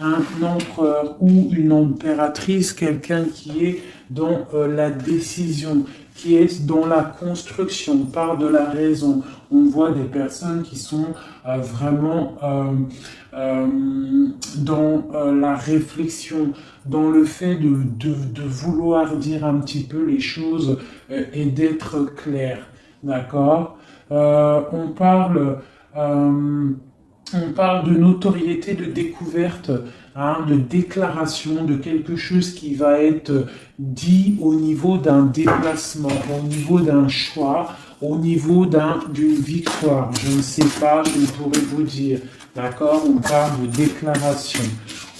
un empereur ou une impératrice, quelqu'un qui est dans la décision, qui est dans la construction, par de la raison. On voit des personnes qui sont vraiment dans la réflexion, dans le fait de vouloir dire un petit peu les choses et d'être clair. D'accord. On parle de notoriété, de découverte, hein, de déclaration, de quelque chose qui va être dit au niveau d'un déplacement, au niveau d'un choix, au niveau d'une victoire. Je ne sais pas, je ne pourrais vous dire. D'accord. On parle de déclaration.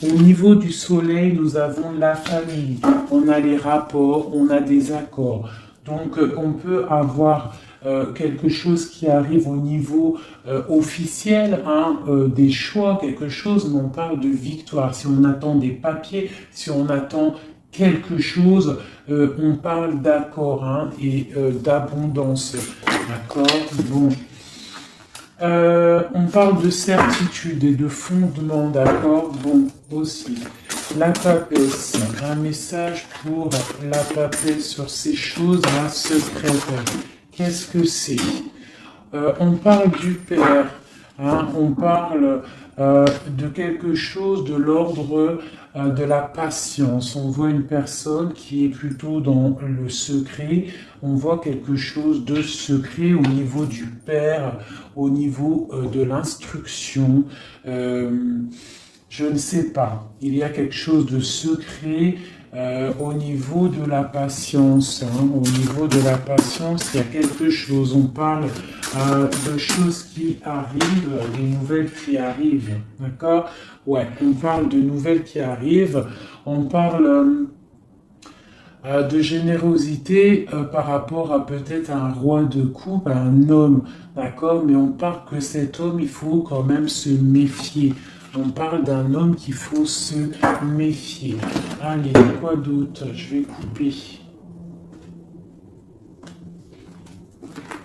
Au niveau du soleil, nous avons la famille, on a les rapports, on a des accords. Donc, on peut avoir quelque chose qui arrive au niveau officiel, hein, des choix, quelque chose, mais on parle de victoire. Si on attend des papiers, si on attend quelque chose, on parle d'accord, hein, et d'abondance. D'accord. Bon. On parle de certitude et de fondement, d'accord. Bon, aussi. La papesse, un message pour la papesse sur ces choses-là secrètes. Qu'est-ce que c'est? On parle du Père, hein, on parle de quelque chose de l'ordre de la patience. On voit une personne qui est plutôt dans le secret, on voit quelque chose de secret au niveau du Père, au niveau de l'instruction. Je ne sais pas, il y a quelque chose de secret au niveau de la patience. Hein. Au niveau de la patience, il y a quelque chose. On parle de choses qui arrivent, des nouvelles qui arrivent. D'accord? Ouais, on parle de nouvelles qui arrivent. On parle de générosité par rapport à peut-être un roi de coupe, à un homme. D'accord? Mais on parle que cet homme, il faut quand même se méfier. On parle d'un homme qu'il faut se méfier. Allez, quoi d'autre? Je vais couper.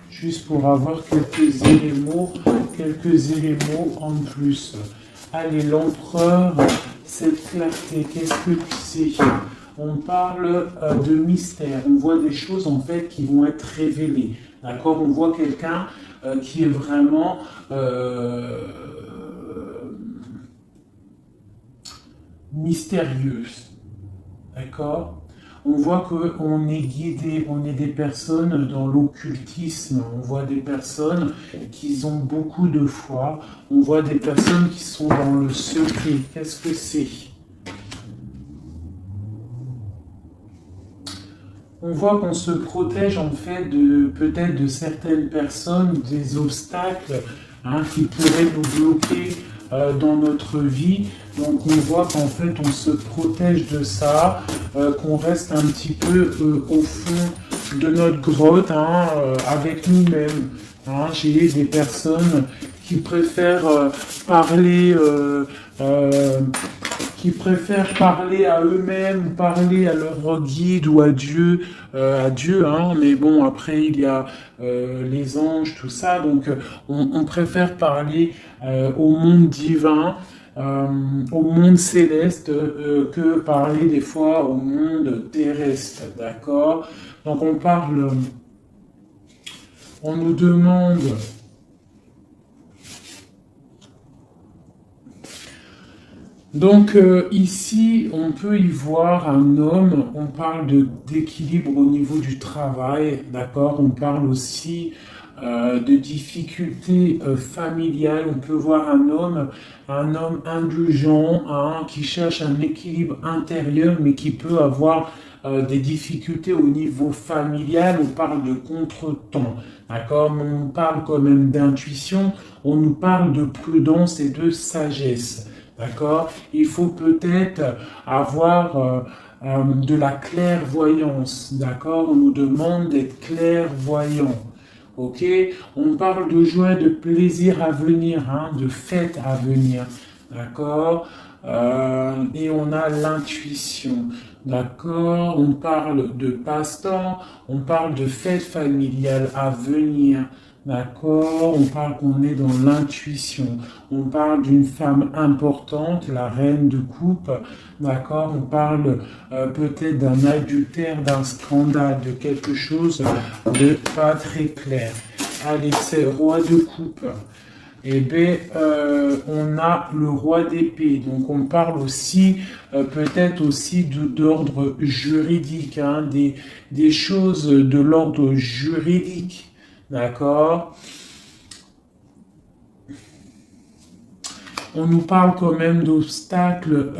Juste pour avoir quelques éléments en plus. Allez, l'empereur, cette clarté, qu'est-ce que c'est? On parle de mystère. On voit des choses en fait qui vont être révélées. D'accord? On voit quelqu'un qui est vraiment mystérieuse. D'accord? On voit qu'on est guidé, on est des personnes dans l'occultisme, on voit des personnes qui ont beaucoup de foi, on voit des personnes qui sont dans le secret. Qu'est-ce que c'est? On voit qu'on se protège en fait de peut-être de certaines personnes, des obstacles, hein, qui pourraient nous bloquer dans notre vie. Donc on voit qu'en fait on se protège de ça, qu'on reste un petit peu au fond de notre grotte, hein, avec nous-mêmes. Hein. J'ai des personnes qui préfèrent parler à eux-mêmes, parler à leur guide ou à Dieu, hein, mais bon, après il y a les anges, tout ça, donc on préfère parler au monde divin, au monde céleste, que parler des fois au monde terrestre, d'accord? Donc on nous demande. Donc ici, on peut y voir un homme, on parle d'équilibre au niveau du travail, d'accord? On parle aussi de difficultés familiales. On peut voir un homme indulgent, hein, qui cherche un équilibre intérieur, mais qui peut avoir des difficultés au niveau familial. On parle de contretemps, d'accord? Mais on parle quand même d'intuition, on nous parle de prudence et de sagesse. D'accord? Il faut peut-être avoir de la clairvoyance. D'accord? On nous demande d'être clairvoyant. Ok? On parle de joie, de plaisir à venir, hein, de fête à venir. D'accord? Et on a l'intuition. D'accord? On parle de passe-temps, on parle de fête familiale à venir. D'accord, on parle qu'on est dans l'intuition. On parle d'une femme importante, la reine de coupe. D'accord, on parle peut-être d'un adultère, d'un scandale, de quelque chose de pas très clair. Allez, c'est roi de coupe. Eh bien, on a le roi d'épée. Donc, on parle aussi, peut-être aussi d'ordre juridique, hein, des choses de l'ordre juridique. D'accord? On nous parle quand même d'obstacles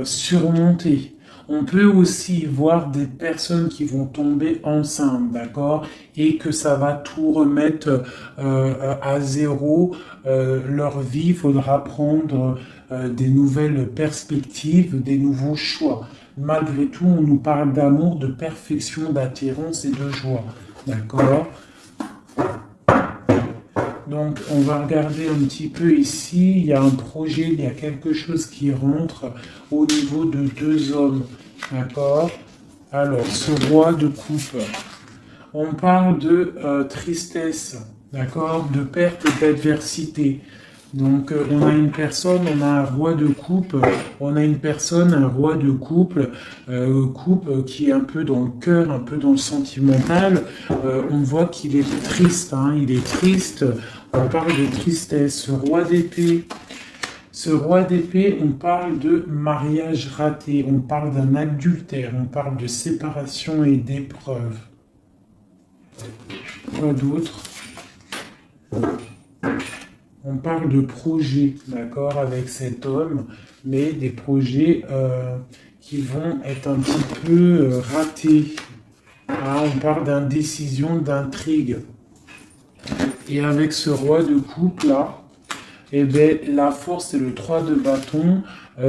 surmontés. On peut aussi voir des personnes qui vont tomber enceintes, d'accord, et que ça va tout remettre à zéro leur vie. Il faudra prendre des nouvelles perspectives, des nouveaux choix. Malgré tout, on nous parle d'amour, de perfection, d'attirance et de joie, d'accord. Donc, on va regarder un petit peu ici. Il y a un projet, il y a quelque chose qui rentre au niveau de deux hommes. D'accord? Alors, ce roi de coupe. On parle de tristesse. D'accord? De perte et d'adversité. Donc, on a une personne, on a un roi de coupe, on a une personne, un roi de coupe qui est un peu dans le cœur, un peu dans le sentimental. On voit qu'il est triste, hein, il est triste. On parle de tristesse. Ce roi d'épée, on parle de mariage raté, on parle d'un adultère, on parle de séparation et d'épreuve. Quoi d'autre? On parle de projets, d'accord, avec cet homme, mais des projets qui vont être un petit peu ratés. Ah, on parle d'indécision, d'intrigue. Et avec ce roi de coupe là, eh bien, la force, c'est le 3 de bâton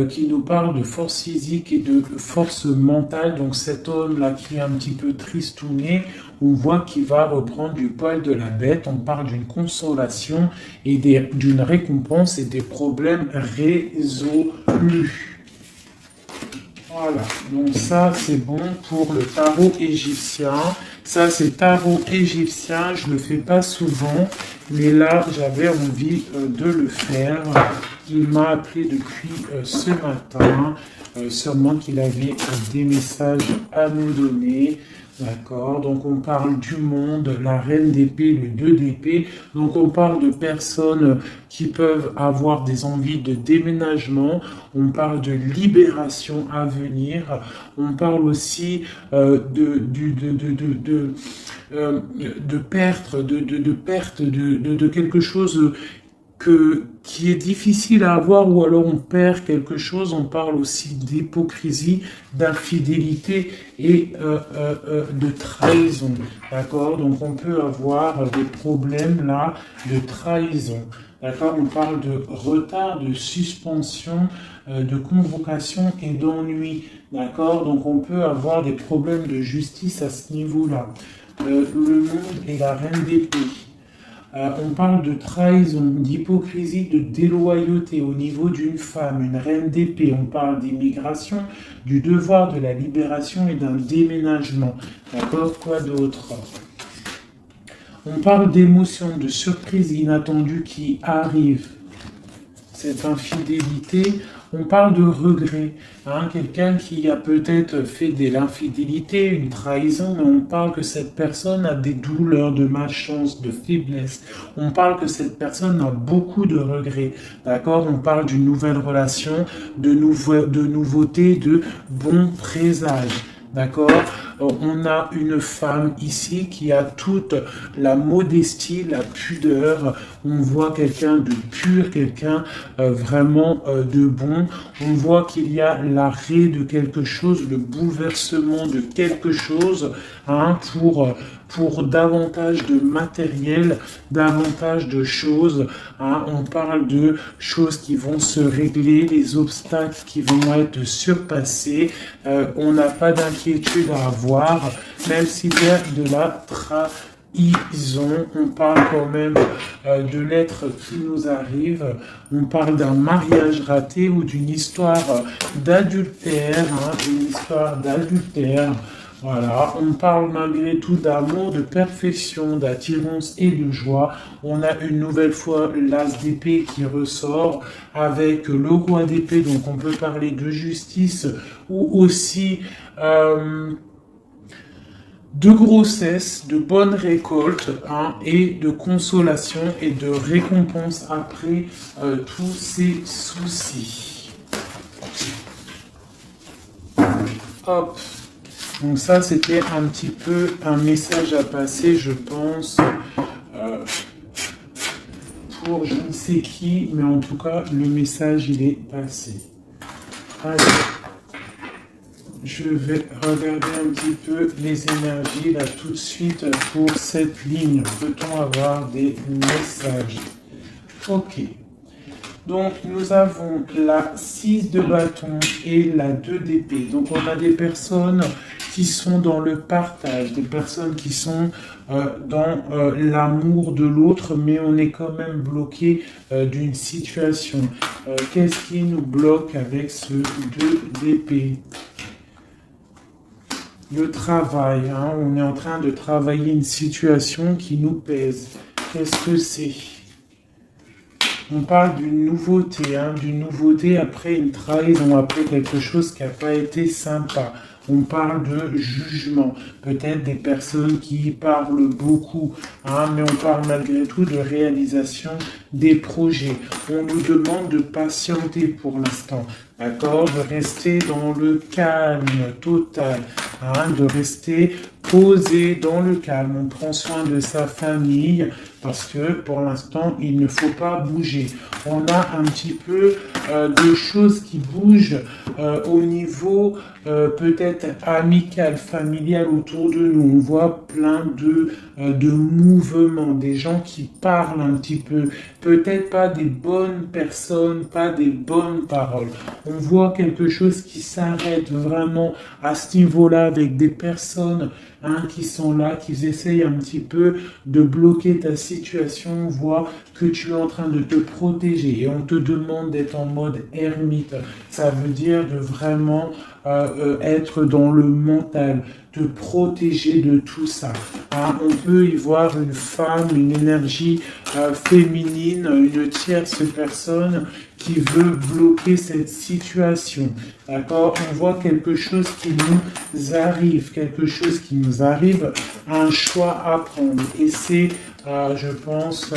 qui nous parle de force physique et de force mentale. Donc cet homme-là qui est un petit peu tristouné, on voit qu'il va reprendre du poil de la bête. On parle d'une consolation et d'une récompense et des problèmes résolus. Voilà, donc ça c'est bon pour le tarot égyptien. Ça c'est tarot égyptien, je ne le fais pas souvent, mais là j'avais envie de le faire. Il m'a appelé depuis ce matin, sûrement qu'il avait des messages à nous donner. D'accord, donc on parle du monde, la reine d'épée, le 2 d'épée. Donc on parle de personnes qui peuvent avoir des envies de déménagement. On parle de libération à venir. On parle aussi de perte, de quelque chose qui est difficile à avoir, ou alors on perd quelque chose. On parle aussi d'hypocrisie, d'infidélité et de trahison. D'accord? Donc on peut avoir des problèmes là de trahison. D'accord? On parle de retard, de suspension, de convocation et d'ennui. D'accord? Donc on peut avoir des problèmes de justice à ce niveau-là. Le monde et la reine d'épée. On parle de trahison, d'hypocrisie, de déloyauté au niveau d'une femme, une reine d'épée. On parle d'immigration, du devoir de la libération et d'un déménagement. D'accord? Quoi d'autre? On parle d'émotions, de surprises inattendues qui arrivent. Cette infidélité, on parle de regret. Hein, quelqu'un qui a peut-être fait de l'infidélité, une trahison, mais on parle que cette personne a des douleurs, de malchance, de faiblesse. On parle que cette personne a beaucoup de regrets. D'accord? On parle d'une nouvelle relation, de nouveauté, de bons présages. D'accord? On a une femme ici qui a toute la modestie, la pudeur. On voit quelqu'un de pur, quelqu'un vraiment de bon. On voit qu'il y a l'arrêt de quelque chose, le bouleversement de quelque chose, hein, pour davantage de matériel, davantage de choses. Hein. On parle de choses qui vont se régler, les obstacles qui vont être surpassés. On n'a pas d'inquiétude à avoir, même s'il y a de la trahison. On parle quand même de l'être qui nous arrive. On parle d'un mariage raté ou d'une histoire d'adultère. Hein, une histoire d'adultère. Voilà, on parle malgré tout d'amour, de perfection, d'attirance et de joie. On a une nouvelle fois l'as d'épée qui ressort avec le roi d'épée, donc on peut parler de justice ou aussi de grossesse, de bonne récolte hein, et de consolation et de récompense après tous ces soucis. Hop. Donc ça, c'était un petit peu un message à passer, je pense, pour je ne sais qui, mais en tout cas, le message, il est passé. Allez, je vais regarder un petit peu les énergies, là, tout de suite, pour cette ligne. Peut-on avoir des messages? Ok. Donc, nous avons la 6 de bâton et la 2 d'épée. Donc, on a des personnes qui sont dans le partage, des personnes qui sont dans l'amour de l'autre, mais on est quand même bloqué d'une situation. Qu'est-ce qui nous bloque avec ce 2 d'épée? Le travail, hein, on est en train de travailler une situation qui nous pèse. Qu'est-ce que c'est? On parle d'une nouveauté après une trahison, après quelque chose qui n'a pas été sympa. On parle de jugement, peut-être des personnes qui parlent beaucoup, hein, mais on parle malgré tout de réalisation des projets. On nous demande de patienter pour l'instant, d'accord, de rester dans le calme total, hein, de rester posé dans le calme. On prend soin de sa famille parce que pour l'instant, il ne faut pas bouger. On a un petit peu de choses qui bougent au niveau peut-être amical, familial autour de nous. On voit plein de mouvements, des gens qui parlent un petit peu. Peut-être pas des bonnes personnes, pas des bonnes paroles. On voit quelque chose qui s'arrête vraiment à ce niveau-là avec des personnes hein, qui sont là, qui essayent un petit peu de bloquer ta situation. On voit que tu es en train de te protéger et on te demande d'être en mode ermite. Ça veut dire de vraiment être dans le mental, te protéger de tout ça. Hein, on peut y voir une femme, une énergie féminine, une tierce personne qui veut bloquer cette situation. D'accord? On voit quelque chose qui nous arrive, un choix à prendre. Et c'est, je pense,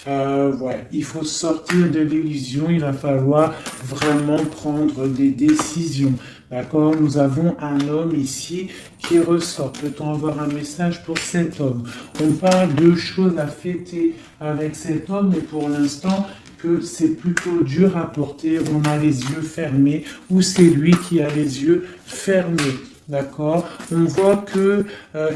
ouais, il faut sortir de l'illusion, il va falloir vraiment prendre des décisions. D'accord? Nous avons un homme ici qui ressort. Peut-on avoir un message pour cet homme? On parle de choses à fêter avec cet homme, mais pour l'instant, que c'est plutôt dur à porter. On a les yeux fermés ou c'est lui qui a les yeux fermés. D'accord? On voit que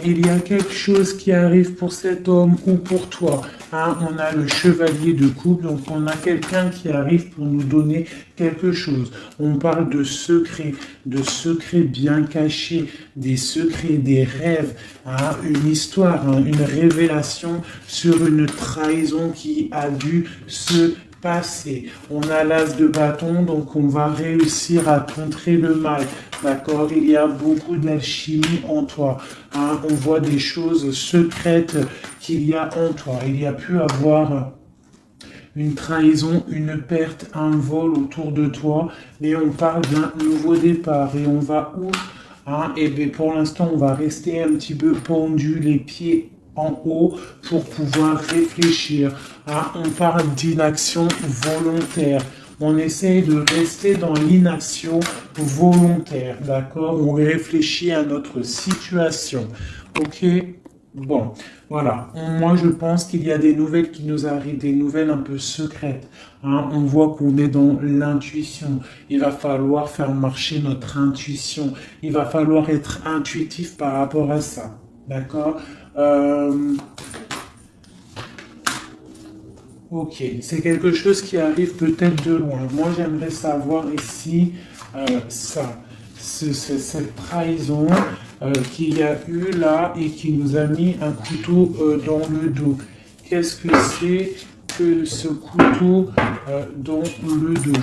il y a quelque chose qui arrive pour cet homme ou pour toi. Hein? On a le chevalier de coupe, donc on a quelqu'un qui arrive pour nous donner quelque chose. On parle de secrets bien cachés, des secrets, des rêves, hein? Une histoire, hein? Une révélation sur une trahison qui a dû se passer. On a l'as de bâton, donc on va réussir à contrer le mal. D'accord? Il y a beaucoup d'alchimie en toi. Hein? On voit des choses secrètes qu'il y a en toi. Il y a pu avoir une trahison, une perte, un vol autour de toi, mais on parle d'un nouveau départ et on va où? Hein? Et bien pour l'instant, on va rester un petit peu pendu, les pieds en haut pour pouvoir réfléchir. Hein? On parle d'inaction volontaire. On essaye de rester dans l'inaction volontaire, d'accord? On réfléchit à notre situation, ok? Bon, voilà. Moi, je pense qu'il y a des nouvelles qui nous arrivent, des nouvelles un peu secrètes. Hein? On voit qu'on est dans l'intuition. Il va falloir faire marcher notre intuition. Il va falloir être intuitif par rapport à ça, d'accord? Ok, c'est quelque chose qui arrive peut-être de loin. Moi, j'aimerais savoir ici ça, cette trahison qu'il y a eu là et qui nous a mis un couteau dans le dos. Qu'est-ce que c'est que ce couteau dans le dos?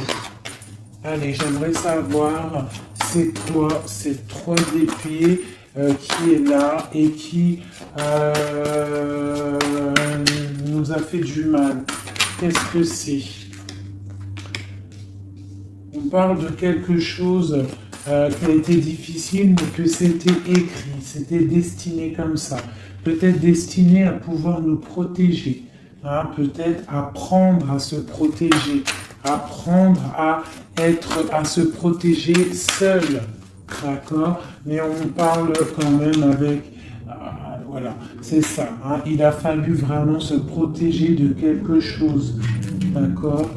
Allez, j'aimerais savoir, c'est quoi ces trois épées qui est là et qui nous a fait du mal. Qu'est-ce que c'est? On parle de quelque chose qui a été difficile, mais que c'était écrit, c'était destiné comme ça. Peut-être destiné à pouvoir nous protéger, hein, peut-être apprendre à se protéger, apprendre à se protéger seul, d'accord? Mais on parle quand même avec... voilà, c'est ça, hein, il a fallu vraiment se protéger de quelque chose, d'accord?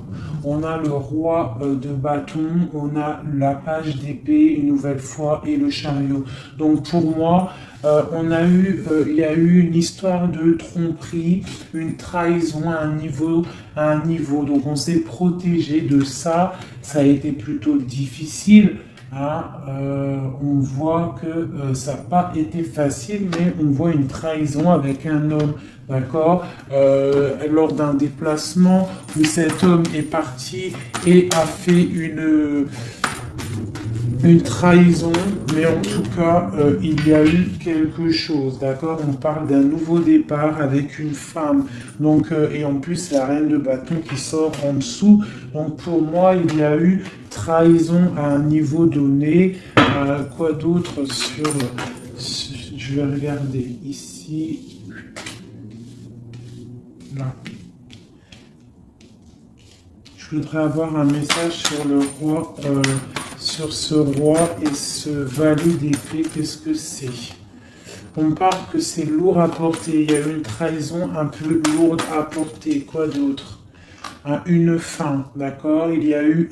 On a le roi de bâton, on a la page d'épée une nouvelle fois et le chariot. Donc pour moi, il y a eu une histoire de tromperie, une trahison à un niveau. Donc on s'est protégé de ça. Ça a été plutôt difficile. Hein, on voit que ça n'a pas été facile, mais on voit une trahison avec un homme, d'accord, lors d'un déplacement où cet homme est parti et a fait une trahison, mais en tout cas, il y a eu quelque chose, d'accord? On parle d'un nouveau départ avec une femme, donc, et en plus, la reine de bâton qui sort en dessous. Donc, pour moi, il y a eu trahison à un niveau donné. Quoi d'autre sur... Je vais regarder ici. Là. Je voudrais avoir un message sur le roi... sur ce roi et ce valet d'épée, qu'est-ce que c'est? On parle que c'est lourd à porter, il y a une trahison un peu lourde à porter, quoi d'autre? Une fin, d'accord? Il y a eu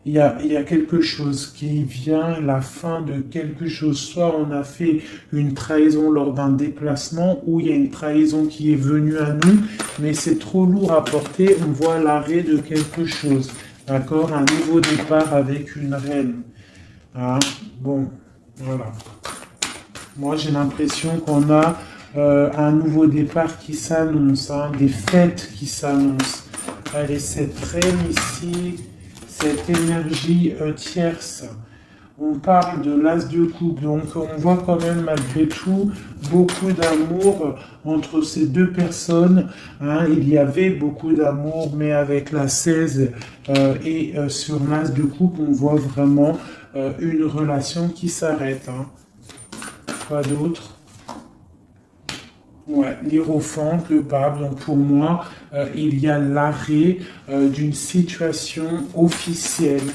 il y a quelque chose qui vient, la fin de quelque chose. Soit on a fait une trahison lors d'un déplacement, ou il y a une trahison qui est venue à nous, mais c'est trop lourd à porter, on voit l'arrêt de quelque chose. D'accord, un nouveau départ avec une reine. Hein? Bon, voilà. Moi, j'ai l'impression qu'on a un nouveau départ qui s'annonce, hein, des fêtes qui s'annoncent. Allez, cette reine ici, cette énergie tierce. On parle de l'as de coupe, donc on voit quand même malgré tout beaucoup d'amour entre ces deux personnes. Hein. Il y avait beaucoup d'amour, mais avec la 16 et sur l'as de coupe, on voit vraiment une relation qui s'arrête. Hein. Quoi d'autre? Ouais, l'hiérophante, le pape. Donc pour moi, il y a l'arrêt d'une situation officielle.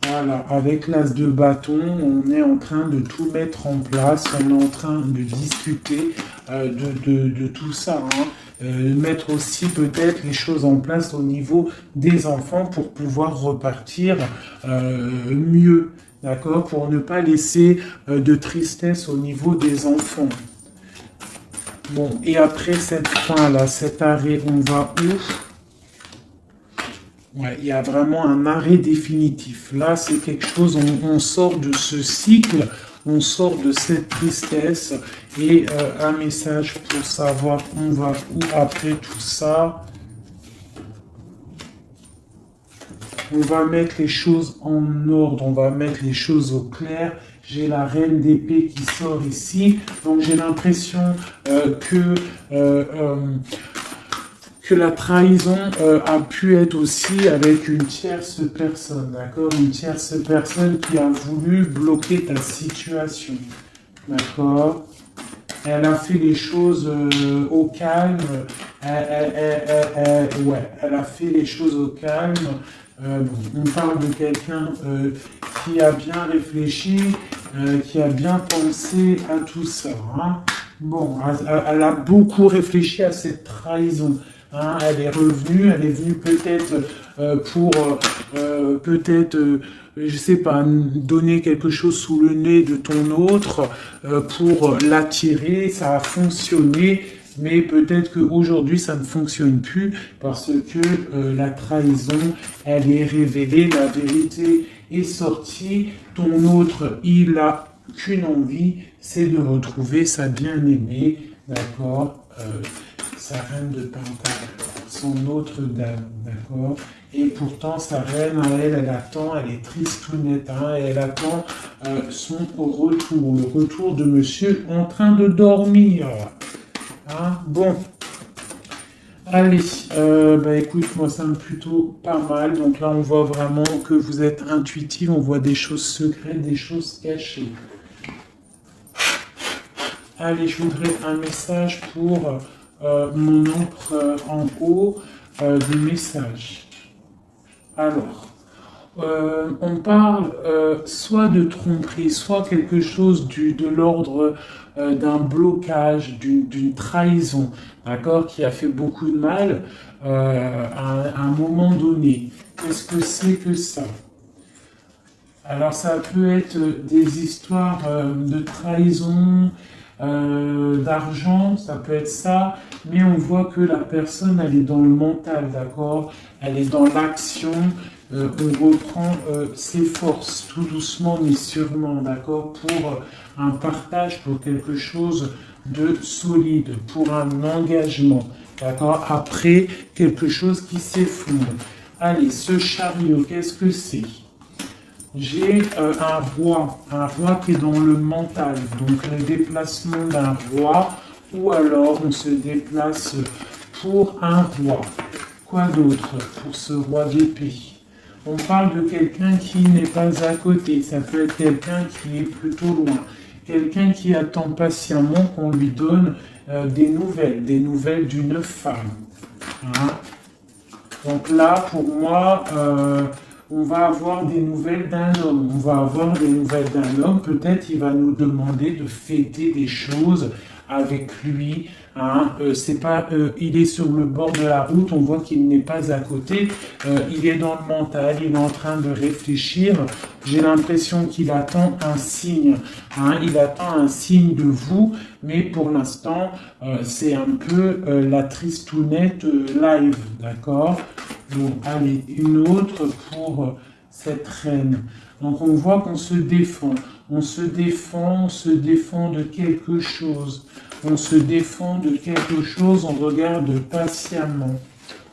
Voilà, avec l'as de bâton, on est en train de tout mettre en place, on est en train de discuter de tout ça, hein. Mettre aussi peut-être les choses en place au niveau des enfants pour pouvoir repartir mieux, d'accord, pour ne pas laisser de tristesse au niveau des enfants. Bon, et après cette fin-là, cet arrêt, on va où? Ouais, il y a vraiment un arrêt définitif. Là, c'est quelque chose, on sort de ce cycle, on sort de cette tristesse et un message pour savoir on va où après tout ça. On va mettre les choses en ordre, on va mettre les choses au clair. J'ai la reine d'épée qui sort ici, donc j'ai l'impression que la trahison a pu être aussi avec une tierce personne, d'accord? Une tierce personne qui a voulu bloquer ta situation, d'accord? Elle a fait les choses au calme, ouais, elle a fait les choses au calme. On parle de quelqu'un qui a bien réfléchi, qui a bien pensé à tout ça. Hein? Bon, elle a beaucoup réfléchi à cette trahison. Hein, elle est venue peut-être pour je sais pas, donner quelque chose sous le nez de ton autre pour l'attirer, ça a fonctionné, mais peut-être qu'aujourd'hui ça ne fonctionne plus parce que la trahison, elle est révélée, la vérité est sortie, ton autre, il a qu'une envie, c'est de retrouver sa bien-aimée, d'accord, sa reine de Pentacle, son son Notre-Dame, d'accord? Et pourtant, sa reine, à elle, elle attend, elle est tristounette, hein, et elle attend son retour, le retour de monsieur en train de dormir. Hein? Bon, allez, bah écoute, moi ça me plutôt pas mal, donc là on voit vraiment que vous êtes intuitif, on voit des choses secrètes, des choses cachées. Allez, je voudrais un message pour mon empereur en haut, des messages. Alors, on parle soit de tromperie, soit quelque chose de l'ordre d'un blocage, d'une trahison, d'accord, qui a fait beaucoup de mal à un moment donné. Qu'est-ce que c'est que ça? Alors ça peut être des histoires de trahison, d'argent, ça peut être ça, mais on voit que la personne, elle est dans le mental, d'accord? Elle est dans l'action, on reprend ses forces, tout doucement mais sûrement, d'accord? Pour un partage, pour quelque chose de solide, pour un engagement, d'accord? Après, quelque chose qui s'effondre. Allez, ce chariot, qu'est-ce que c'est? J'ai un roi qui est dans le mental, donc le déplacement d'un roi, ou alors on se déplace pour un roi. Quoi d'autre pour ce roi d'épée? On parle de quelqu'un qui n'est pas à côté, ça peut être quelqu'un qui est plutôt loin, quelqu'un qui attend patiemment qu'on lui donne des nouvelles d'une femme. Hein? Donc là, pour moi, on va avoir des nouvelles d'un homme. On va avoir des nouvelles d'un homme. Peut-être il va nous demander de fêter des choses avec lui. Hein. C'est pas, il est sur le bord de la route. On voit qu'il n'est pas à côté. Il est dans le mental. Il est en train de réfléchir. J'ai l'impression qu'il attend un signe. Hein. Il attend un signe de vous. Mais pour l'instant, c'est un peu la tristounette live. D'accord? Donc, allez, une autre pour cette reine. Donc, on voit qu'on se défend. On se défend de quelque chose. On se défend de quelque chose, on regarde patiemment.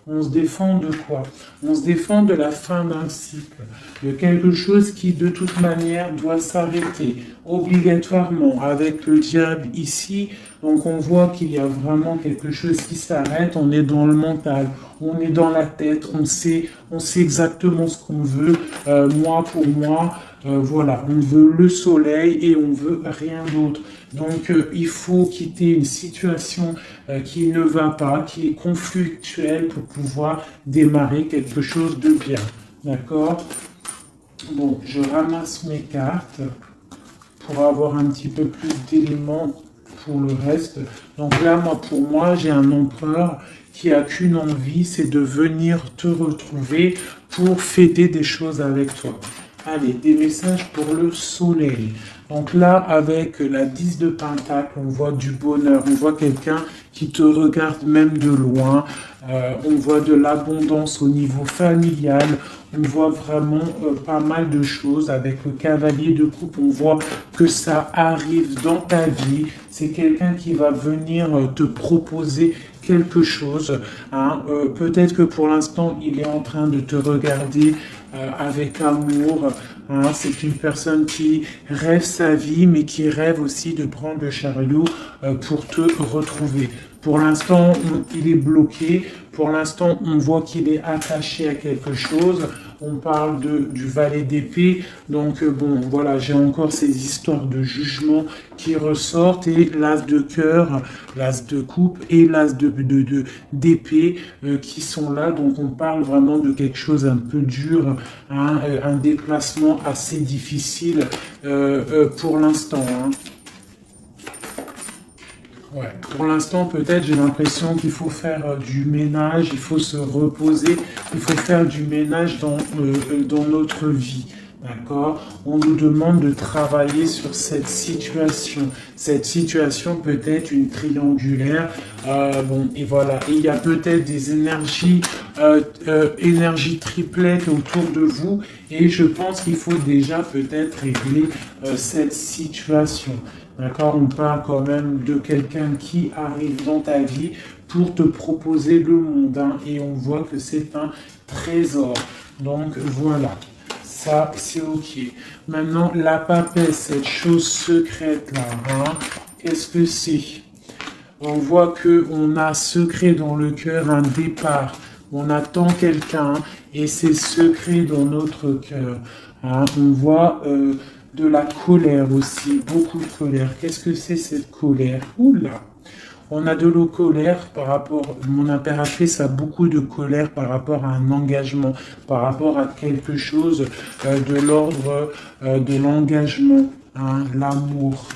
On se défend de quoi? On se défend de la fin d'un cycle, de quelque chose qui de toute manière doit s'arrêter, obligatoirement, avec le diable ici. Donc on voit qu'il y a vraiment quelque chose qui s'arrête, on est dans le mental, on est dans la tête, on sait exactement ce qu'on veut, moi pour moi. Voilà, on veut le soleil et on veut rien d'autre. Donc il faut quitter une situation qui ne va pas, qui est conflictuelle pour pouvoir démarrer quelque chose de bien. D'accord? Bon, je ramasse mes cartes pour avoir un petit peu plus d'éléments pour le reste. Donc là, pour moi, j'ai un empereur qui a qu'une envie, c'est de venir te retrouver pour fêter des choses avec toi. Allez, des messages pour le soleil. Donc là, avec la 10 de Pentacle, on voit du bonheur, on voit quelqu'un qui te regarde même de loin, on voit de l'abondance au niveau familial, on voit vraiment pas mal de choses. Avec le cavalier de coupe, on voit que ça arrive dans ta vie. C'est quelqu'un qui va venir te proposer quelque chose. Hein. Peut-être que pour l'instant, il est en train de te regarder avec amour. Hein. C'est une personne qui rêve sa vie, mais qui rêve aussi de prendre le chariot pour te retrouver. Pour l'instant, il est bloqué. Pour l'instant, on voit qu'il est attaché à quelque chose. On parle du valet d'épée. Donc, bon, voilà, j'ai encore ces histoires de jugement qui ressortent. Et l'as de cœur, l'as de coupe et l'as d'épée qui sont là. Donc, on parle vraiment de quelque chose un peu dur, hein, un déplacement assez difficile pour l'instant. Hein. Ouais. Pour l'instant, peut-être, j'ai l'impression qu'il faut faire du ménage, il faut se reposer, il faut faire du ménage dans notre vie. D'accord? On nous demande de travailler sur cette situation. Cette situation peut être une triangulaire. Bon, et voilà. Et il y a peut-être des énergies triplettes autour de vous. Et je pense qu'il faut déjà peut-être régler cette situation. D'accord, on parle quand même de quelqu'un qui arrive dans ta vie pour te proposer le monde, hein, et on voit que c'est un trésor. Donc voilà, ça c'est ok. Maintenant, la papesse, cette chose secrète là, hein, qu'est-ce que c'est? On voit que on a secret dans le cœur, un départ. On attend quelqu'un et c'est secret dans notre cœur, hein. On voit de la colère aussi, beaucoup de colère. Qu'est-ce que c'est cette colère? Oula! On a de la colère par rapport, mon impératrice a beaucoup de colère par rapport à un engagement, par rapport à quelque chose de l'ordre de l'engagement, hein, l'amour.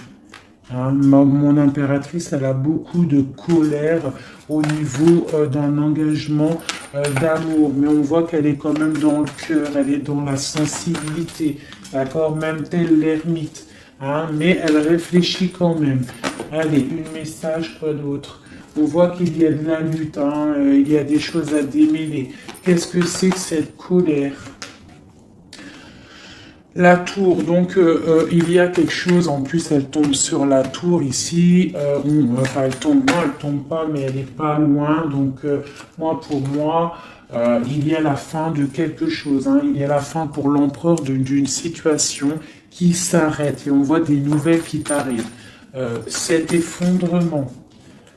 Hein, mon impératrice, elle a beaucoup de colère au niveau d'un engagement d'amour, mais on voit qu'elle est quand même dans le cœur, elle est dans la sensibilité, d'accord, même telle l'ermite, hein, mais elle réfléchit quand même. Allez, un message, quoi d'autre? On voit qu'il y a de la lutte, hein, il y a des choses à démêler. Qu'est-ce que c'est que cette colère? La tour, donc il y a quelque chose, en plus elle tombe sur la tour ici, enfin elle tombe, non elle tombe pas, mais elle est pas loin, donc moi pour moi, il y a la fin de quelque chose, hein, il y a la fin pour l'empereur d'une situation qui s'arrête, et on voit des nouvelles qui t'arrivent. Cet effondrement.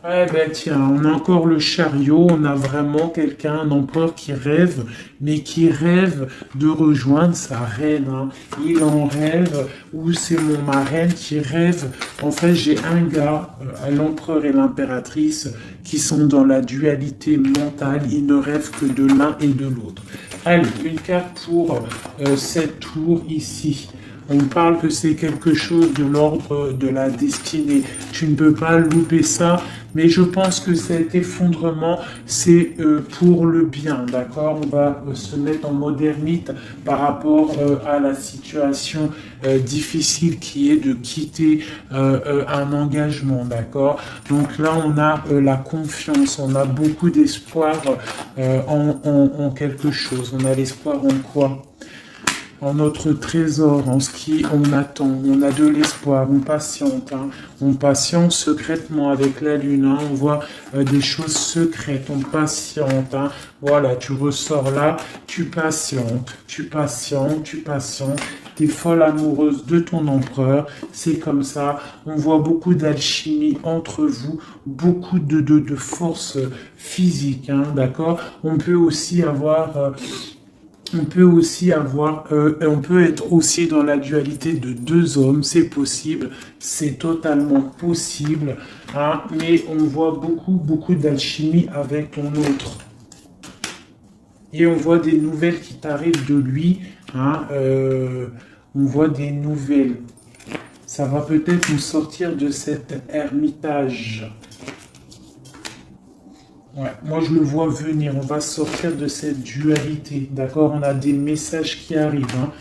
Ouais, ben tiens, on a encore le chariot, on a vraiment quelqu'un, un empereur qui rêve, mais qui rêve de rejoindre sa reine, hein. Il en rêve, ou c'est mon marraine qui rêve. En fait, j'ai un gars, l'empereur et l'impératrice, qui sont dans la dualité mentale, ils ne rêvent que de l'un et de l'autre. Allez, une carte pour cette tour ici. On parle que c'est quelque chose de l'ordre de la destinée. Tu ne peux pas louper ça, mais je pense que cet effondrement, c'est pour le bien, d'accord? On va se mettre en mode ermite par rapport à la situation difficile qui est de quitter un engagement, d'accord? Donc là, on a la confiance, on a beaucoup d'espoir en quelque chose. On a l'espoir en quoi? En notre trésor, en ce qui on attend, on a de l'espoir, on patiente, hein. On patiente secrètement avec la lune, hein. On voit des choses secrètes, on patiente, hein. Voilà, tu ressors là, tu patientes, tu patientes, tu patientes, t'es folle amoureuse de ton empereur, c'est comme ça, on voit beaucoup d'alchimie entre vous, beaucoup de force physique, hein, d'accord? On peut aussi avoir... on peut aussi avoir, on peut être aussi dans la dualité de deux hommes, c'est possible, c'est totalement possible, hein, mais on voit beaucoup d'alchimie avec ton autre. Et on voit des nouvelles qui t'arrivent de lui, hein, on voit des nouvelles. Ça va peut-être nous sortir de cet ermitage. Ouais, moi je le vois venir, on va sortir de cette dualité, d'accord? On a des messages qui arrivent, hein.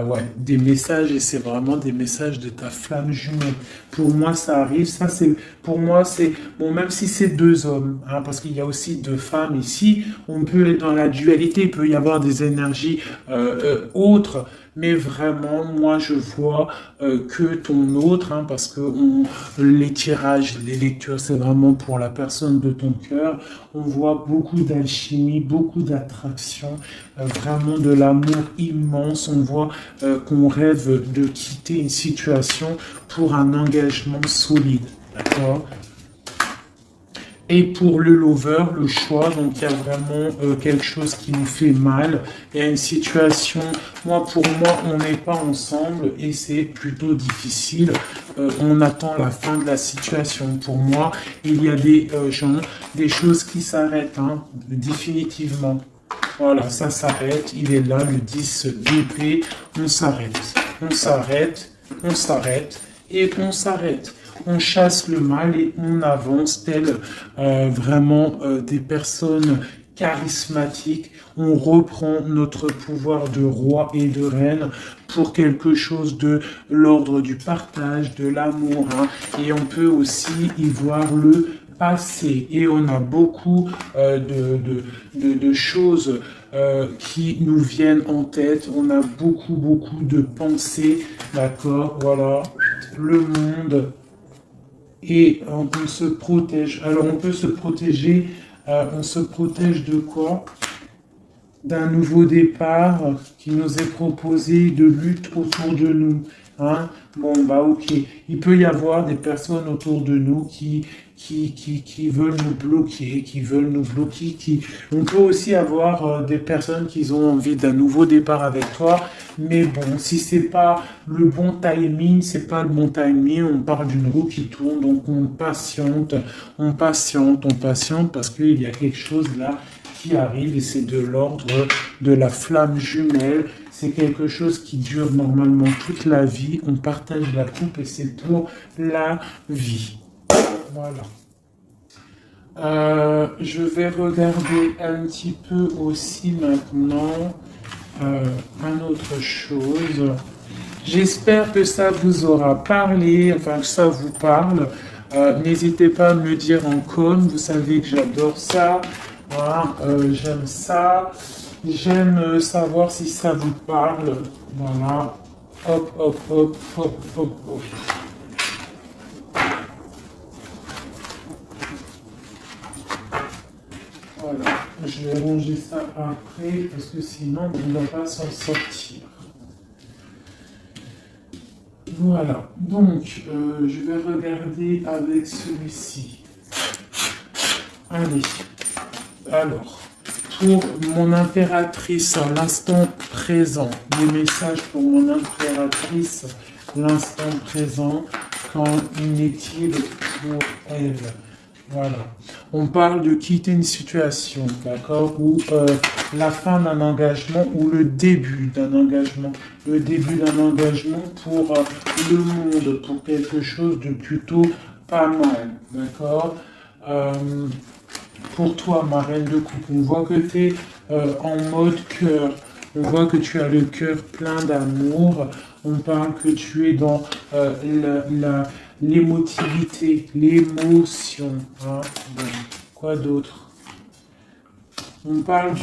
Ouais, des messages, et c'est vraiment des messages de ta flamme jumelle. Pour moi, ça arrive, ça c'est, pour moi c'est, bon, même si c'est deux hommes, hein, parce qu'il y a aussi deux femmes ici, on peut être dans la dualité, il peut y avoir des énergies autres, mais vraiment, moi je vois que ton autre, hein, parce que les tirages, les lectures, c'est vraiment pour la personne de ton cœur. On voit beaucoup d'alchimie, beaucoup d'attraction, vraiment de l'amour immense. On voit qu'on rêve de quitter une situation pour un engagement solide. D'accord? Et pour le lover, le choix, donc il y a vraiment quelque chose qui nous fait mal. Il y a une situation, pour moi, on n'est pas ensemble et c'est plutôt difficile. On attend la fin de la situation. Pour moi, il y a des gens, des choses qui s'arrêtent, hein, définitivement. Voilà, ça s'arrête. Il est là, le 10 d'épée. On s'arrête. On s'arrête. On s'arrête. Et on s'arrête. On chasse le mal et on avance tel vraiment des personnes charismatiques. On reprend notre pouvoir de roi et de reine pour quelque chose de l'ordre du partage, de l'amour, hein. Et on peut aussi y voir le passé. Et on a beaucoup de choses qui nous viennent en tête. On a beaucoup de pensées, d'accord, voilà. le monde et on se protège. Alors on peut se protéger, on se protège de quoi? D'un nouveau départ qui nous est proposé, de lutte autour de nous. Hein? Bon, bah ok. Il peut y avoir des personnes autour de nous qui veulent nous bloquer, On peut aussi avoir des personnes qui ont envie d'un nouveau départ avec toi. Mais bon, si c'est pas le bon timing, on parle d'une roue qui tourne, donc on patiente parce qu'il y a quelque chose là qui arrive et c'est de l'ordre de la flamme jumelle. C'est quelque chose qui dure normalement toute la vie. On partage la coupe et c'est pour la vie. Voilà. Je vais regarder un petit peu aussi maintenant une autre chose. J'espère que ça vous aura parlé, enfin que ça vous parle. N'hésitez pas à me le dire en com. Vous savez que j'adore ça. Voilà, j'aime ça. J'aime savoir si ça vous parle. Voilà. Hop, hop, hop, hop, hop, hop. Voilà. Je vais ranger ça après parce que sinon on ne va pas s'en sortir. Voilà. Donc, je vais regarder avec celui-ci. Allez. Alors, pour mon impératrice à l'instant présent, des messages pour mon impératrice, l'instant présent, quand il est-il pour elle? Voilà. On parle de quitter une situation, d'accord, ou la fin d'un engagement ou le début d'un engagement. Le début d'un engagement pour le monde, pour quelque chose de plutôt pas mal, d'accord. Pour toi, ma reine de coupe, on voit que tu es en mode cœur. On voit que tu as le cœur plein d'amour. On parle que tu es dans l'émotivité, l'émotion. Hein. Bon. Quoi d'autre? On parle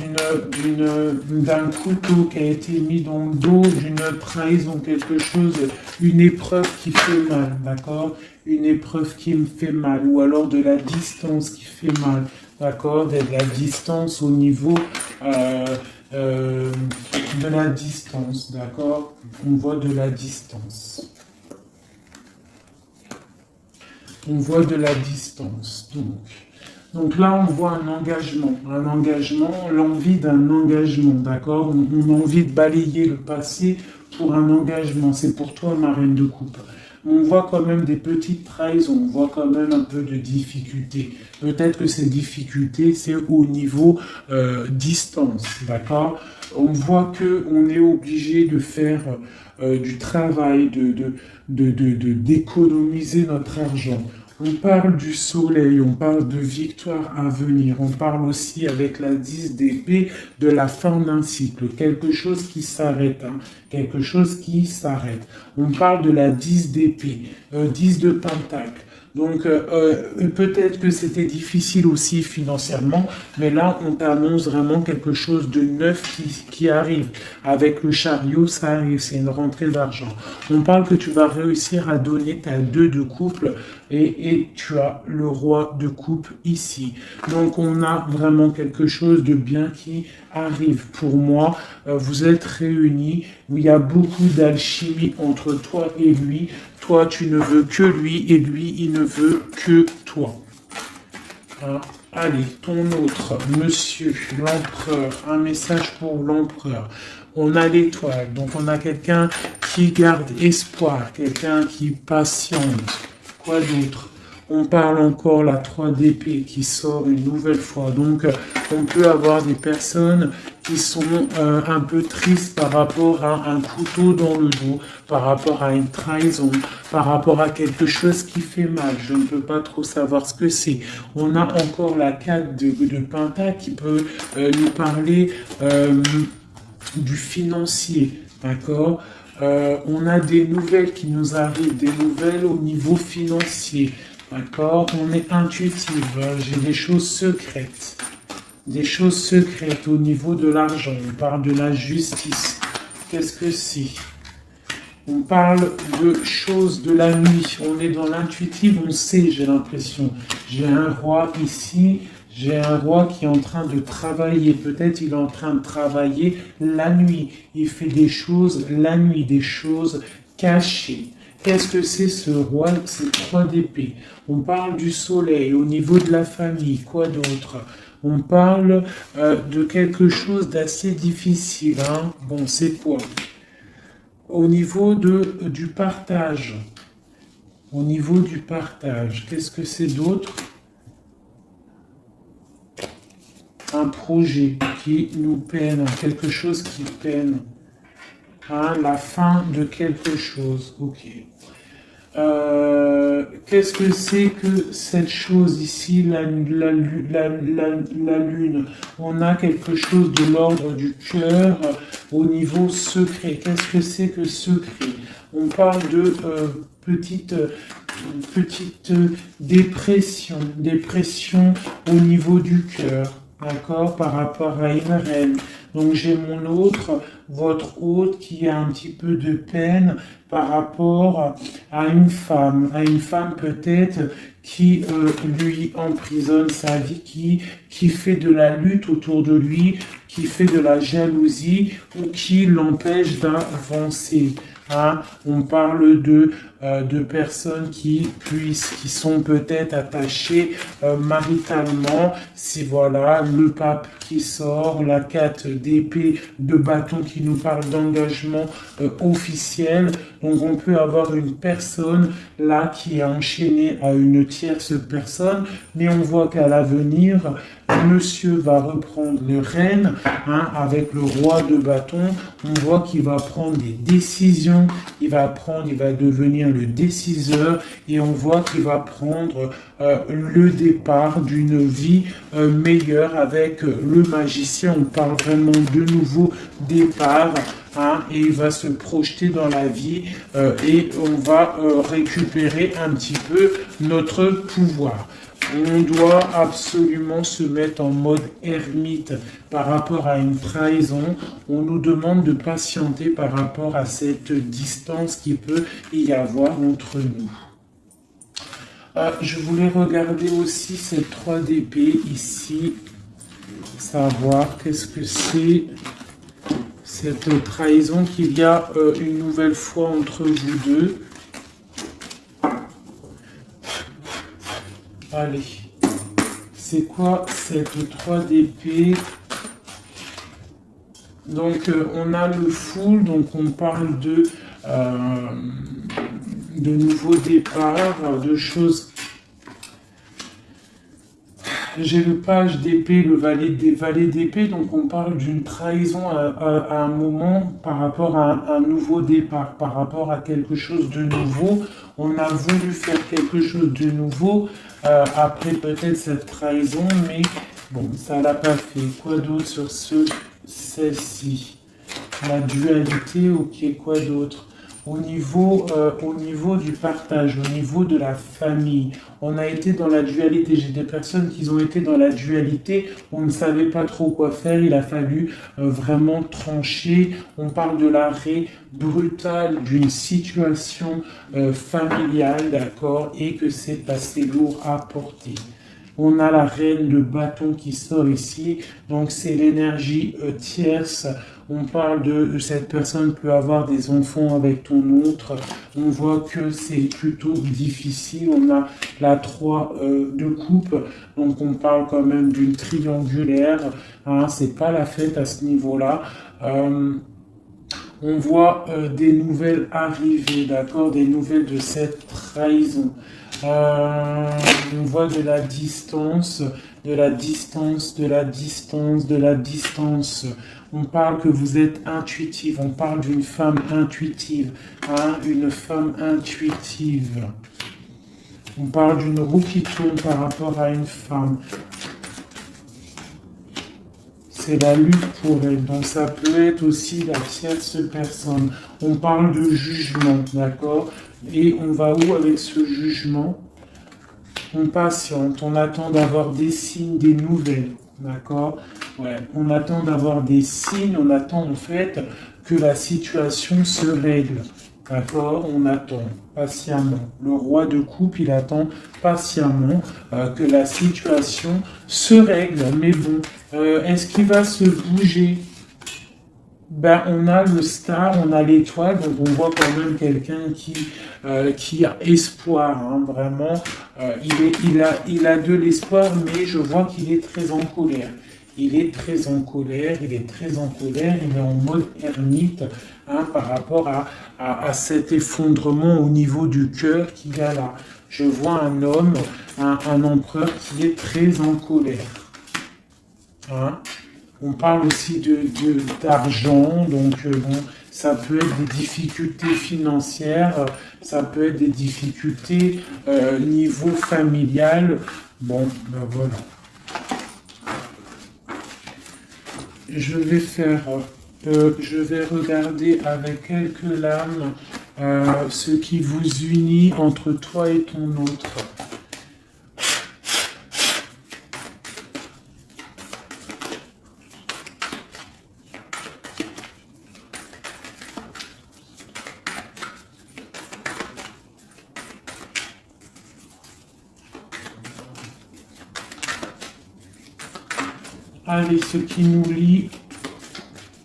d'un couteau qui a été mis dans le dos, d'une trahison, quelque chose, une épreuve qui fait mal, d'accord? Une épreuve qui me fait mal, ou alors de la distance qui fait mal, d'accord? De la distance au niveau de la distance, d'accord? On voit de la distance. On voit de la distance, donc là, on voit un engagement, l'envie d'un engagement, d'accord? On a envie de balayer le passé pour un engagement. C'est pour toi, ma reine de coupe. On voit quand même des petites trahisons, on voit quand même un peu de difficultés. Peut-être que ces difficultés, c'est au niveau distance, d'accord? On voit que on est obligé de faire du travail, d'économiser notre argent. On parle du soleil, on parle de victoire à venir, on parle aussi avec la 10 d'épée de la fin d'un cycle, quelque chose qui s'arrête, hein, quelque chose qui s'arrête. On parle de la 10 d'épée, 10 de pentacle. Donc peut-être que c'était difficile aussi financièrement, mais là on t'annonce vraiment quelque chose de neuf qui arrive. Avec le chariot, ça arrive, c'est une rentrée d'argent. On parle que tu vas réussir à donner ta 2 de couple et tu as le roi de coupe ici. Donc on a vraiment quelque chose de bien qui arrive. Pour moi, vous êtes réunis, où il y a beaucoup d'alchimie entre toi et lui. Toi, tu ne veux que lui et lui, il ne veut que toi. Hein? Allez, ton autre, monsieur l'empereur, un message pour l'empereur. On a l'étoile, donc on a quelqu'un qui garde espoir, quelqu'un qui patiente. Quoi d'autre? On parle encore la 3 d'épée qui sort une nouvelle fois. Donc, on peut avoir des personnes qui sont un peu tristes par rapport à un couteau dans le dos, par rapport à une trahison, par rapport à quelque chose qui fait mal. Je ne peux pas trop savoir ce que c'est. On a encore la 4 de pentacle qui peut nous parler du financier, d'accord? On a des nouvelles qui nous arrivent, des nouvelles au niveau financier. D'accord? On est intuitif. J'ai des choses secrètes. Des choses secrètes au niveau de l'argent. On parle de la justice. Qu'est-ce que c'est? On parle de choses de la nuit. On est dans l'intuitif, on sait, j'ai l'impression. J'ai un roi ici. J'ai un roi qui est en train de travailler. Peut-être il est en train de travailler la nuit. Il fait des choses la nuit, des choses cachées. Qu'est-ce que c'est ce roi? C'est 3 d'épée. On parle du soleil au niveau de la famille. Quoi d'autre? On parle de quelque chose d'assez difficile. Hein. Bon, c'est quoi? Au niveau du partage. Au niveau du partage. Qu'est-ce que c'est d'autre? Un projet qui nous peine, quelque chose qui peine, hein, la fin de quelque chose, ok. Qu'est-ce que c'est que cette chose ici, la lune? On a quelque chose de l'ordre du cœur au niveau secret. Qu'est-ce que c'est que secret? On parle de petite dépression au niveau du cœur. D'accord, par rapport à une reine. Donc j'ai mon autre, votre hôte, qui a un petit peu de peine par rapport à une femme peut-être qui lui emprisonne sa vie, qui fait de la lutte autour de lui, qui fait de la jalousie ou qui l'empêche d'avancer. Hein, on parle de personnes qui sont peut-être attachées maritalement. Si voilà, le pape qui sort, la 4 d'épée, de bâton qui nous parle d'engagement officiel. Donc on peut avoir une personne là qui est enchaînée à une tierce personne, mais on voit qu'à l'avenir, monsieur va reprendre le règne, hein, avec le roi de bâton. On voit qu'il va prendre des décisions, il va devenir le déciseur, et on voit qu'il va prendre le départ d'une vie meilleure avec le magicien. On parle vraiment de nouveau départ, hein, et il va se projeter dans la vie et on va récupérer un petit peu notre pouvoir. On doit absolument se mettre en mode ermite par rapport à une trahison. On nous demande de patienter par rapport à cette distance qui peut y avoir entre nous. Je voulais regarder aussi cette 3 d'épée ici, savoir qu'est-ce que c'est cette trahison qu'il y a une nouvelle fois entre vous deux. Allez, c'est quoi cette 3 d'épée? Donc on a le full, donc on parle de nouveaux départs, de choses. J'ai le page d'épée, le valet d'épée, donc on parle d'une trahison à un moment par rapport à un nouveau départ, par rapport à quelque chose de nouveau. On a voulu faire quelque chose de nouveau après peut-être cette trahison, mais bon, ça l'a pas fait. Quoi d'autre sur celle-ci? La dualité, ok, quoi d'autre? Au niveau du partage, au niveau de la famille, on a été dans la dualité. J'ai des personnes qui ont été dans la dualité, on ne savait pas trop quoi faire, il a fallu vraiment trancher. On parle de l'arrêt brutal d'une situation familiale, d'accord, et que c'est assez lourd à porter. On a la reine de bâton qui sort ici, donc c'est l'énergie tierce. On parle de cette personne peut avoir des enfants avec ton autre. On voit que c'est plutôt difficile. On a la 3 de coupe, donc on parle quand même d'une triangulaire. Hein, c'est pas la fête à ce niveau-là. On voit des nouvelles arriver, d'accord, des nouvelles de cette trahison. On voit de la distance, de la distance, de la distance, de la distance. On parle que vous êtes intuitive, on parle d'une femme intuitive, hein, une femme intuitive. On parle d'une roue qui tourne par rapport à une femme. C'est la lutte pour elle, donc ça peut être aussi la tierce personne. On parle de jugement, d'accord? Et on va où avec ce jugement? On patiente, on attend d'avoir des signes, des nouvelles, d'accord? Ouais, on attend d'avoir des signes, on attend en fait que la situation se règle. D'accord? On attend patiemment. Le roi de coupe, il attend patiemment que la situation se règle. Mais bon, est-ce qu'il va se bouger? Ben, on a le star, on a l'étoile, donc on voit quand même quelqu'un qui a espoir, hein, vraiment. Il a de l'espoir, mais je vois qu'il est très en colère. Il est très en colère, il est très en colère, il est en mode ermite, hein, par rapport à cet effondrement au niveau du cœur qu'il y a là. Je vois un homme, un empereur qui est très en colère. Hein. On parle aussi d'argent, donc bon, ça peut être des difficultés financières, ça peut être des difficultés niveau familial. Bon, ben voilà. Je vais regarder avec quelques lames ce qui vous unit entre toi et ton autre. Allez, ce qui nous lie,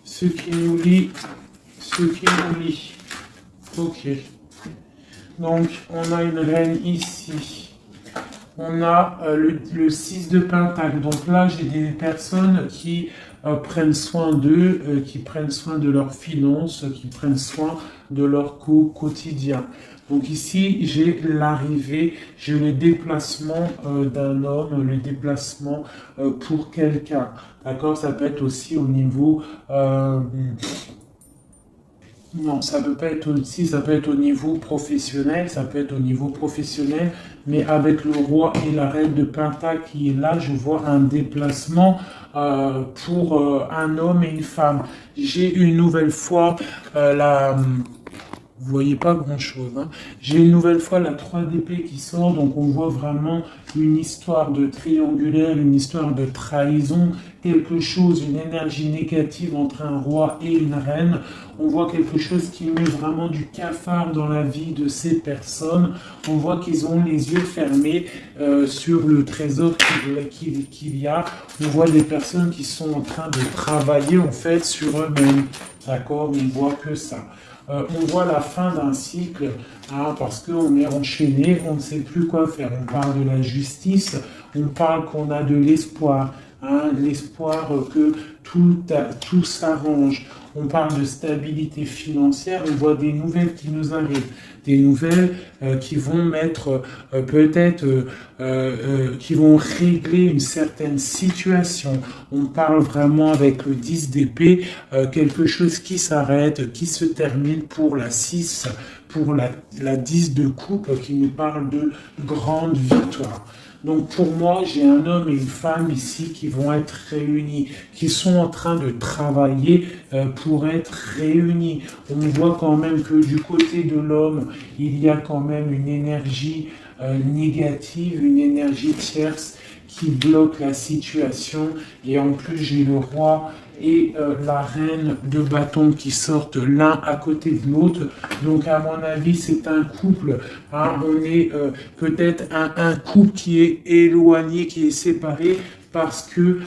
ce qui nous lie, ce qui nous lie. Ok. Donc, on a une reine ici. On a le 6 de Pentacle. Donc là, j'ai des personnes qui prennent soin d'eux, qui prennent soin de leurs finances, qui prennent soin de leur quotidien. Donc ici, j'ai l'arrivée, j'ai le déplacement d'un homme, le déplacement pour quelqu'un. D'accord? Ça peut être aussi au niveau... non, ça peut pas être aussi, ça peut être au niveau professionnel, ça peut être au niveau professionnel, mais avec le roi et la reine de Pentacle qui est là, je vois un déplacement pour un homme et une femme. J'ai une nouvelle fois vous voyez pas grand-chose. Hein. J'ai une nouvelle fois la 3 d'épée qui sort, donc on voit vraiment une histoire de triangulaire, une histoire de trahison, quelque chose, une énergie négative entre un roi et une reine. On voit quelque chose qui met vraiment du cafard dans la vie de ces personnes. On voit qu'ils ont les yeux fermés sur le trésor qu'il y a. On voit des personnes qui sont en train de travailler en fait sur eux-mêmes. D'accord? On voit que ça. On voit la fin d'un cycle, hein, parce qu'on est enchaîné, on ne sait plus quoi faire. On parle de la justice, on parle qu'on a de l'espoir, hein, l'espoir que tout s'arrange. On parle de stabilité financière, on voit des nouvelles qui nous arrivent, des nouvelles qui vont mettre peut-être, qui vont régler une certaine situation. On parle vraiment avec le 10 d'épée, quelque chose qui s'arrête, qui se termine pour la 6, pour la 10 de coupe qui nous parle de grande victoire. Donc pour moi, j'ai un homme et une femme ici qui vont être réunis, qui sont en train de travailler pour être réunis. On voit quand même que du côté de l'homme, il y a quand même une énergie négative, une énergie tierce qui bloque la situation. Et en plus, j'ai le roi et la reine de bâton qui sortent l'un à côté de l'autre. Donc à mon avis, c'est un couple. Hein, on est peut-être un couple qui est éloigné, qui est séparé parce que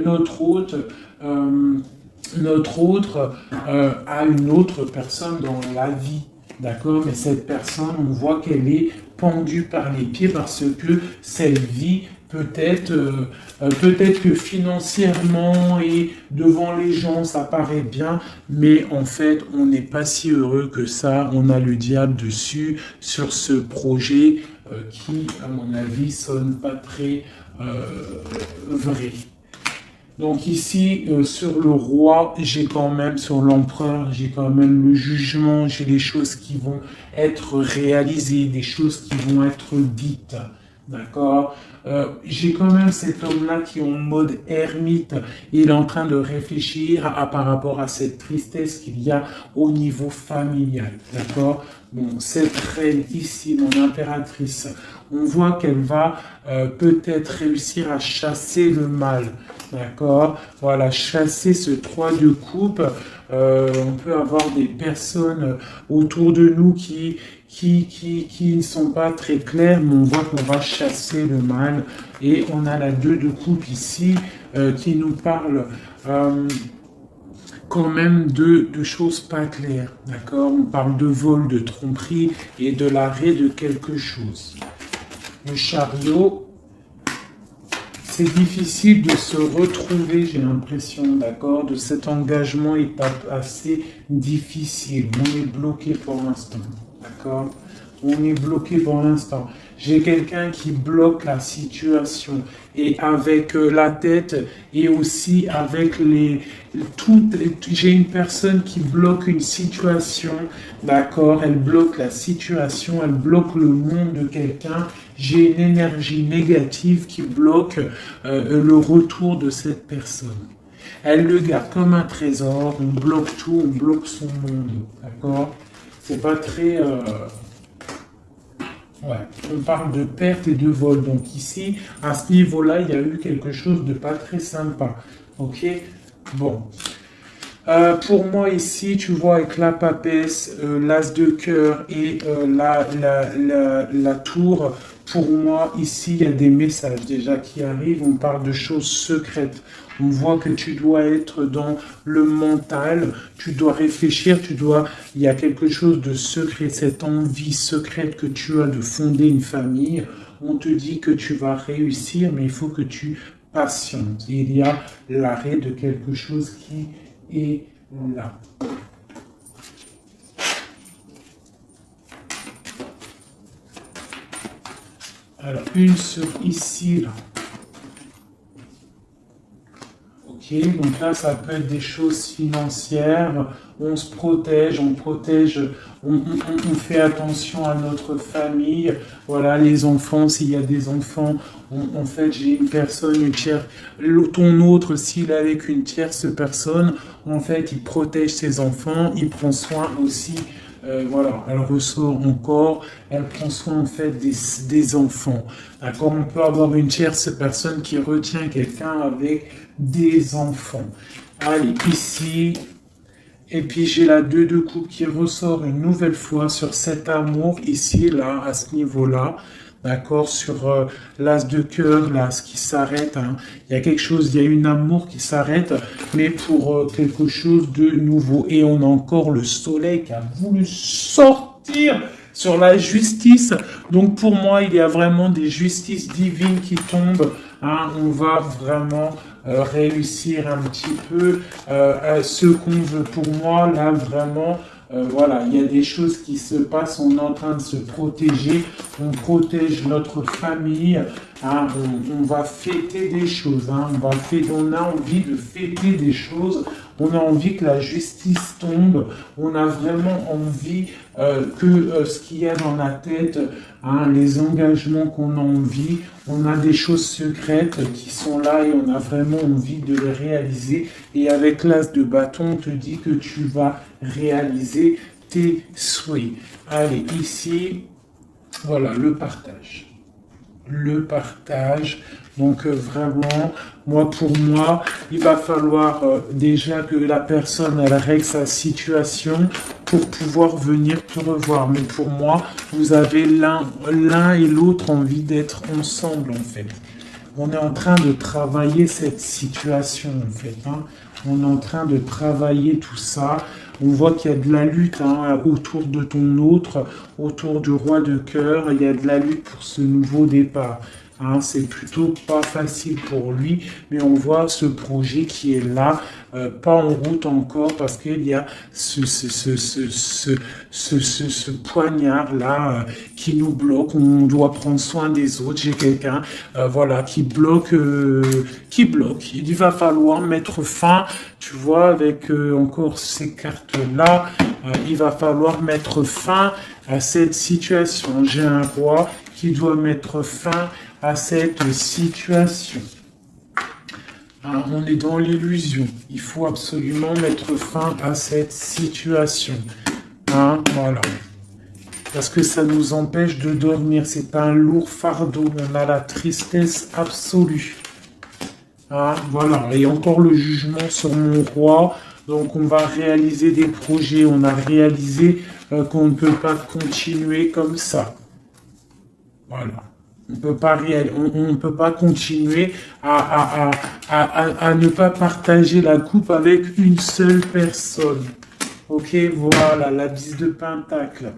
notre hôte a une autre personne dans la vie. D'accord? Mais cette personne, on voit qu'elle est pendue par les pieds parce que cette vie, peut-être que financièrement et devant les gens, ça paraît bien, mais en fait, on n'est pas si heureux que ça. On a le diable dessus sur ce projet qui, à mon avis, sonne pas très vrai. Donc ici, sur le roi, j'ai quand même, sur l'empereur, j'ai quand même le jugement, j'ai les choses qui vont être réalisées, des choses qui vont être dites. D'accord? J'ai quand même cet homme-là qui est en mode ermite. Il est en train de réfléchir par rapport à cette tristesse qu'il y a au niveau familial. D'accord? Bon, cette reine ici, mon impératrice, on voit qu'elle va peut-être réussir à chasser le mal. D'accord? Voilà, chasser ce 3 de coupe. On peut avoir des personnes autour de nous qui ne sont pas très claires, mais on voit qu'on va chasser le mal. Et on a la 2 de coupe ici qui nous parle quand même de choses pas claires. D'accord? On parle de vol, de tromperie et de l'arrêt de quelque chose. Le chariot. C'est difficile de se retrouver, j'ai l'impression, d'accord, de cet engagement est assez difficile. On est bloqué pour l'instant, d'accord? On est bloqué pour l'instant. J'ai quelqu'un qui bloque la situation et avec la tête et aussi avec j'ai une personne qui bloque une situation, d'accord? Elle bloque la situation, elle bloque le monde de quelqu'un. J'ai une énergie négative qui bloque le retour de cette personne. Elle le garde comme un trésor, on bloque tout, on bloque son monde, d'accord? C'est pas très... Ouais, on parle de perte et de vol. Donc ici, à ce niveau-là, il y a eu quelque chose de pas très sympa. Ok? Bon. Pour moi ici, tu vois, avec la papesse, l'as de cœur et la tour, pour moi ici, il y a des messages déjà qui arrivent. On parle de choses secrètes. On voit que tu dois être dans le mental, tu dois réfléchir, il y a quelque chose de secret, cette envie secrète que tu as de fonder une famille. On te dit que tu vas réussir, mais il faut que tu patientes. Il y a l'arrêt de quelque chose qui est là. Alors, une sur ici, là. Ok, donc là, ça peut être des choses financières. On se protège, on fait attention à notre famille. Voilà, les enfants, s'il y a des enfants, en fait, j'ai une personne, une tierce, ton autre, s'il est avec une tierce personne, en fait, il protège ses enfants, il prend soin aussi. Voilà, elle ressort encore, elle prend soin en fait des enfants. D'accord, on peut avoir une tierce personne qui retient quelqu'un avec des enfants. Allez, ici, et puis j'ai la 2 de coupe qui ressort une nouvelle fois sur cet amour ici, là, à ce niveau-là. D'accord, sur l'as de cœur, là, ce qui s'arrête. Hein. Il y a quelque chose, il y a une amour qui s'arrête, mais pour quelque chose de nouveau. Et on a encore le soleil qui a voulu sortir sur la justice. Donc pour moi, il y a vraiment des justices divines qui tombent. Hein. On va vraiment réussir un petit peu à ce qu'on veut. Pour moi, là, vraiment... voilà, il y a des choses qui se passent, on est en train de se protéger, on protège notre famille, hein, on va fêter des choses, hein, on a envie de fêter des choses, on a envie que la justice tombe, on a vraiment envie que ce qu'il y a dans la tête, hein, les engagements qu'on a envie, on a des choses secrètes qui sont là et on a vraiment envie de les réaliser. Et avec l'as de bâton, on te dit que tu vas réaliser tes souhaits. Allez, ici, voilà, le partage. Le partage. Donc vraiment, pour moi, il va falloir déjà que la personne elle règle sa situation pour pouvoir venir te revoir. Mais pour moi, vous avez l'un et l'autre envie d'être ensemble en fait. On est en train de travailler cette situation en fait. Hein. On est en train de travailler tout ça. On voit qu'il y a de la lutte hein, autour de ton autre, autour du roi de cœur. Il y a de la lutte pour ce nouveau départ. Hein, c'est plutôt pas facile pour lui, mais on voit ce projet qui est là, pas en route encore, parce qu'il y a ce poignard là qui nous bloque. On doit prendre soin des autres. J'ai quelqu'un, voilà, qui bloque. Il va falloir mettre fin. Tu vois, avec encore ces cartes là, il va falloir mettre fin à cette situation. J'ai un roi qui doit mettre fin à cette situation. Alors, on est dans l'illusion. Il faut absolument mettre fin à cette situation. Hein, voilà. parce que ça nous empêche de dormir. C'est un lourd fardeau. On a la tristesse absolue. Hein, voilà. Et encore le jugement sur mon roi. Donc on va réaliser des projets. On a réalisé qu'on ne peut pas continuer comme ça. Voilà. On ne peut pas continuer à ne pas partager la coupe avec une seule personne. Ok, voilà, la 10 de pentacle.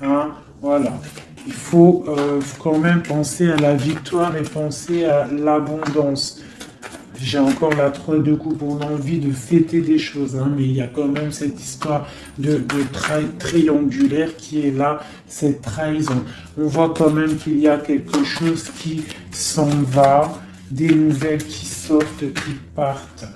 Hein, voilà. Il faut quand même penser à la victoire et penser à l'abondance. J'ai encore la 3 de coupe, on a envie de fêter des choses, hein, mais il y a quand même cette histoire de triangulaire qui est là, cette trahison. On voit quand même qu'il y a quelque chose qui s'en va, des nouvelles qui sortent, qui partent.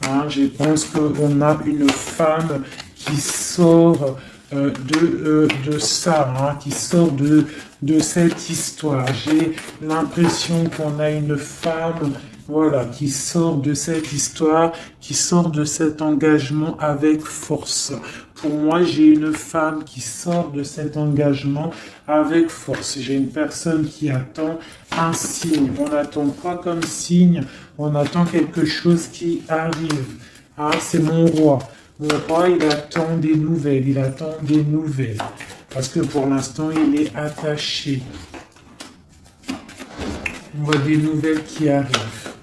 Hein, je pense qu'on a une femme qui sort de ça, hein, qui sort de cette histoire. J'ai l'impression qu'on a une femme, voilà, qui sort de cette histoire, qui sort de cet engagement avec force. Pour moi, j'ai une femme qui sort de cet engagement avec force. J'ai une personne qui attend un signe. On n'attend pas comme signe, on attend quelque chose qui arrive. Ah, c'est mon roi. Mon roi, il attend des nouvelles, il attend des nouvelles. Parce que pour l'instant, il est attaché. On voit des nouvelles qui arrivent.